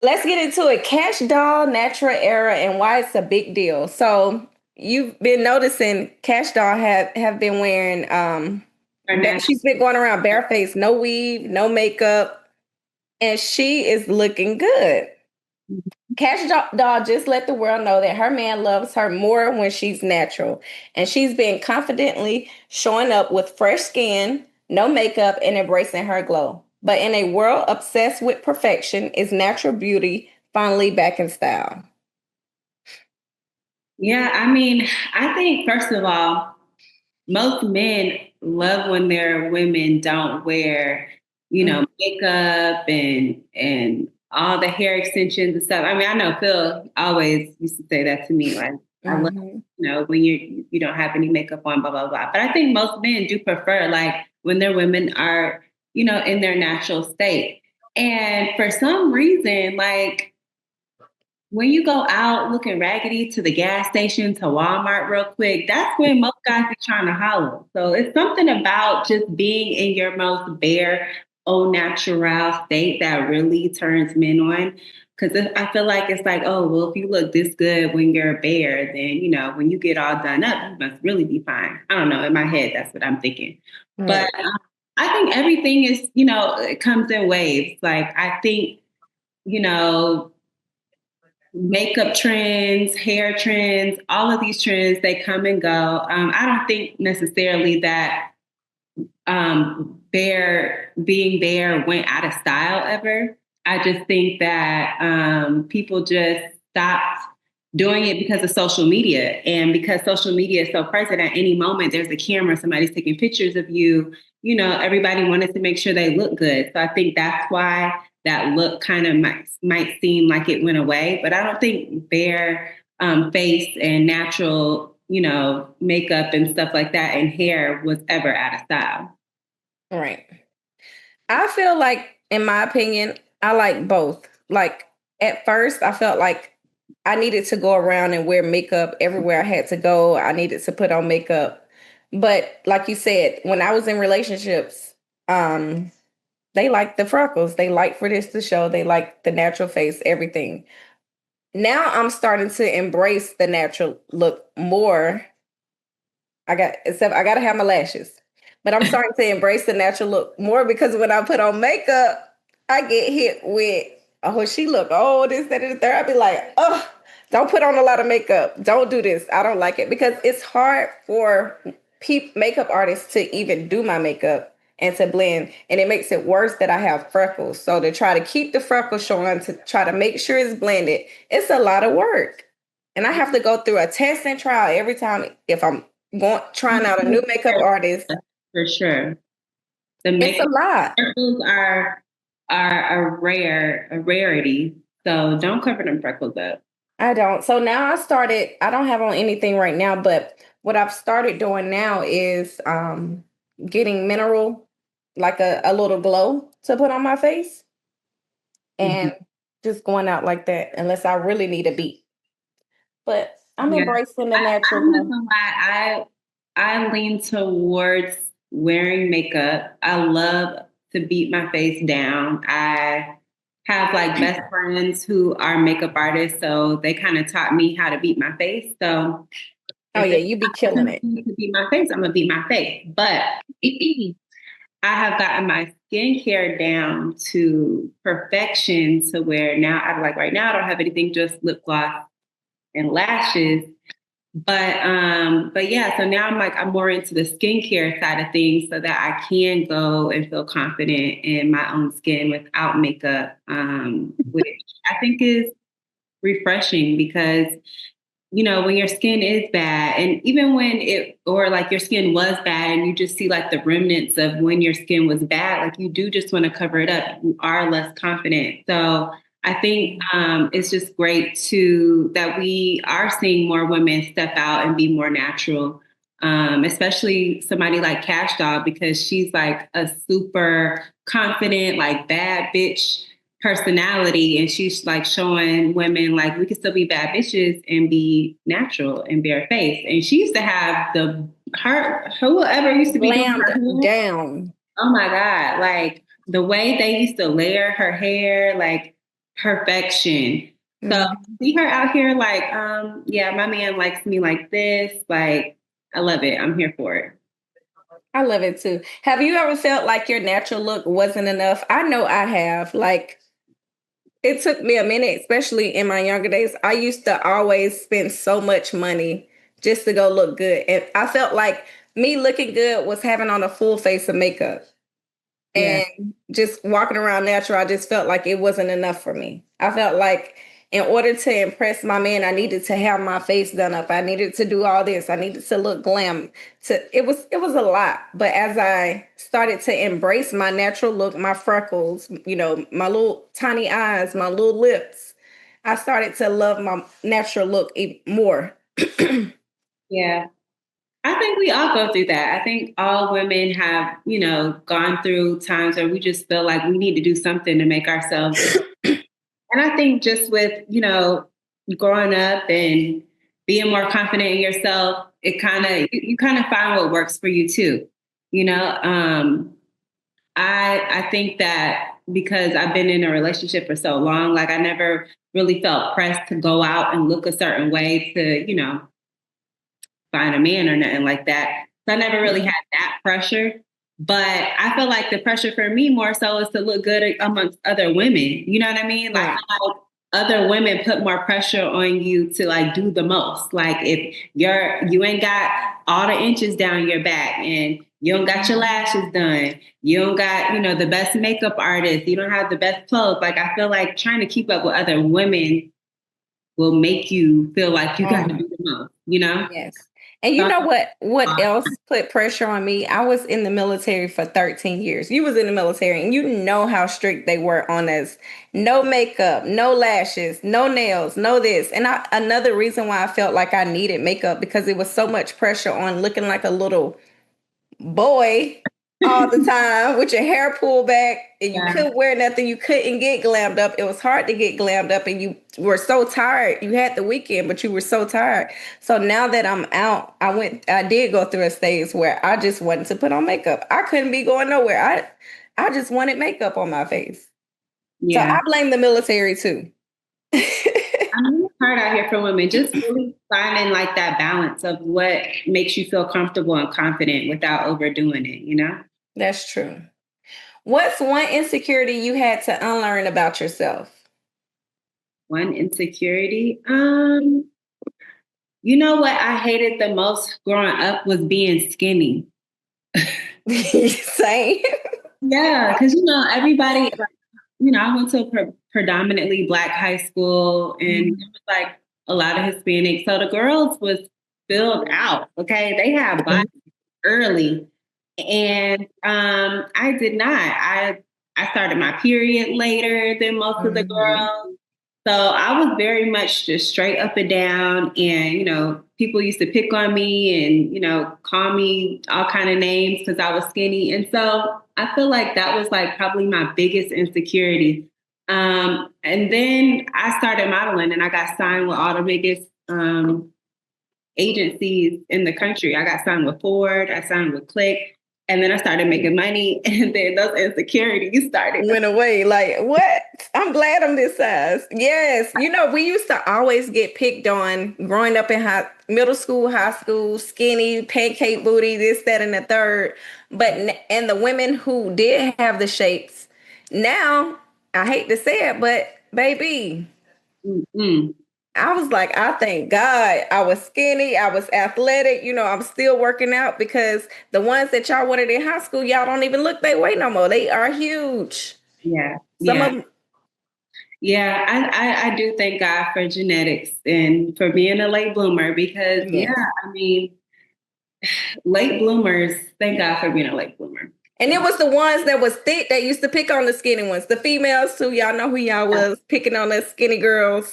Let's get into it. Cash Doll, natural era, and why it's a big deal. So you've been noticing Cash Doll have been wearing Or natural. she's been going around barefaced, no weave, no makeup, and she is looking good. Doll just let the world know that her man loves her more when she's natural, and she's been confidently showing up with fresh skin, no makeup, and embracing her glow. But in a world obsessed with perfection, is natural beauty finally back in style? Yeah, I mean, I think first of all, most men love when their women don't wear, Mhm. makeup and all the hair extensions and stuff. I mean, I know Phil always used to say that to me, like, I love, Mhm. when you don't have any makeup on, blah, blah, blah. But I think most men do prefer like when their women are, in their natural state. And for some reason, like when you go out looking raggedy to the gas station, to Walmart real quick, that's when most guys are trying to holler. So it's something about just being in your most bare, au natural state that really turns men on. Because I feel like it's like, oh, well, if you look this good when you're bare, then, when you get all done up, you must really be fine. I don't know. In my head, that's what I'm thinking. But Right. I think everything is, it comes in waves. Like, I think, you know, makeup trends, hair trends, all of these trends, they come and go. I don't think necessarily that being bare went out of style ever. I just think that people just stopped doing it because of social media. And because social media is so present at any moment, there's a camera, somebody's taking pictures of you. Everybody wanted to make sure they look good. So I think that's why that look kind of might seem like it went away. But I don't think bare face and natural, makeup and stuff like that and hair was ever out of style. Right. I feel like, in my opinion, I like both. Like at first, I felt like I needed to go around and wear makeup everywhere I had to go. I needed to put on makeup. But like you said, when I was in relationships, um, they like the freckles. They like for this to show. They like the natural face, everything. Now I'm starting to embrace the natural look more. Except I gotta have my lashes. But I'm starting to embrace the natural look more because when I put on makeup, I get hit with, oh, she look, oh, this, that, and the third. I'd be like, oh, don't put on a lot of makeup. Don't do this. I don't like it because it's hard for makeup artists to even do my makeup and to blend. And it makes it worse that I have freckles. So to try to keep the freckles showing, to try to make sure it's blended, it's a lot of work. And I have to go through a test and trial every time if I'm trying out a new makeup artist. For sure. The It's a makeup lot. freckles are a rarity. So don't cover them freckles up. I don't. So now I don't have on anything right now, but what I've started doing now is getting mineral, like a little glow to put on my face Mhm. and just going out like that unless I really need a beat. But I'm Yeah. embracing the I'm not natural. gonna lie, I lean towards wearing makeup. I love to beat my face down. I have like best friends who are makeup artists, so they kind of taught me how to beat my face. So Oh if yeah, it's you be killing it. opportunity to beat my face, I'm gonna beat my face. But I have gotten my skincare down to perfection to where now I like right now I don't have anything, just lip gloss and lashes. But yeah, so now I'm more into the skincare side of things so that I can go and feel confident in my own skin without makeup, which I think is refreshing because when your skin is bad, and even when or like your skin was bad and you just see like the remnants of when your skin was bad, like you do just want to cover it up. You are less confident. So I think it's just great that we are seeing more women step out and be more natural. Especially somebody like Kash Doll because she's like a super confident, like bad bitch personality, and she's like showing women like we can still be bad bitches and be natural and bare face. And she used to have her whoever used to be doing Glammed her hair. down. Oh my god, like the way they used to layer her hair, like perfection. So Mhm. see her out here like, yeah, my man likes me like this. Like, I love it. I'm here for it. I love it too. Have you ever felt like your natural look wasn't enough? I know I have. Like, it took me a minute, especially in my younger days. I used to always spend so much money just to go look good. And I felt like me looking good was having on a full face of makeup. Yeah. And just walking around natural, I just felt like it wasn't enough for me. I felt like in order to impress my man, I needed to have my face done up. I needed to do all this. I needed to look glam. It was a lot. But as I started to embrace my natural look, my freckles, my little tiny eyes, my little lips, I started to love my natural look more. Yeah. I think we all go through that. I think all women have, gone through times where we just feel like we need to do something to make ourselves. And I think just with, growing up and being more confident in yourself, it kind of, you kind of find what works for you too. You know, I think that because I've been in a relationship for so long, like I never really felt pressed to go out and look a certain way to, find a man or nothing like that. So I never really had that pressure. But I feel like the pressure for me more so is to look good amongst other women. You know what I mean? Like, I Right. feel like other women put more pressure on you to like do the most. Like if you ain't got all the inches down your back and you don't got your lashes done, you don't got, the best makeup artist, you don't have the best clothes. Like I feel like trying to keep up with other women will make you feel like you got to do the most, Yes. And you So, know what else put pressure on me? I was in the military for 13 years. You was in the military and you know how strict they were on us. No makeup, no lashes, no nails, no this. And another reason why I felt like I needed makeup because it was so much pressure on looking like a little boy all the time with your hair pulled back and you yeah. couldn't wear nothing. You couldn't get glammed up. It was hard to get glammed up and you were so tired. You had the weekend, but you were so tired. So now that I'm out, I did go through a stage where I just wanted to put on makeup. I couldn't be going nowhere. I just wanted makeup on my face. So I Yeah. blame the military too. I mean, it's hard out here for women. Just really finding like that balance of what makes you feel comfortable and confident without overdoing it. That's true. What's one insecurity you had to unlearn about yourself? One insecurity. You know what I hated the most growing up was being skinny. Same. Yeah, because everybody, like, I went to a predominantly Black high school, and it was like a lot of Hispanics. So the girls was filled out. Okay, they had bodies early, and I did not. I started my period later than most of the Mhm. girls. So I was very much just straight up and down, and people used to pick on me and call me all kind of names because I was skinny, and so I feel like that was like probably my biggest insecurity. And then I started modeling, and I got signed with all the biggest agencies in the country. I got signed with Ford, I signed with Click, and then I started making money, and then those insecurities started. Went away. Like, what? I'm glad I'm this size. Yes. We used to always get picked on growing up in middle school, high school, skinny, pancake booty, this, that, and the third. And the women who did have the shapes, now, I hate to say it, but baby, Mm-mm. I was like, I thank God I was skinny. I was athletic. I'm still working out because the ones that y'all wanted in high school, y'all don't even look their way no more. They are huge. Yeah, Some yeah, of them, yeah. I do thank God for genetics and for being a late bloomer because, yeah, yes. I mean, late bloomers, thank God for being a late bloomer. And it was the ones that was thick that used to pick on the skinny ones. The females too, y'all know who y'all was picking on the skinny girls.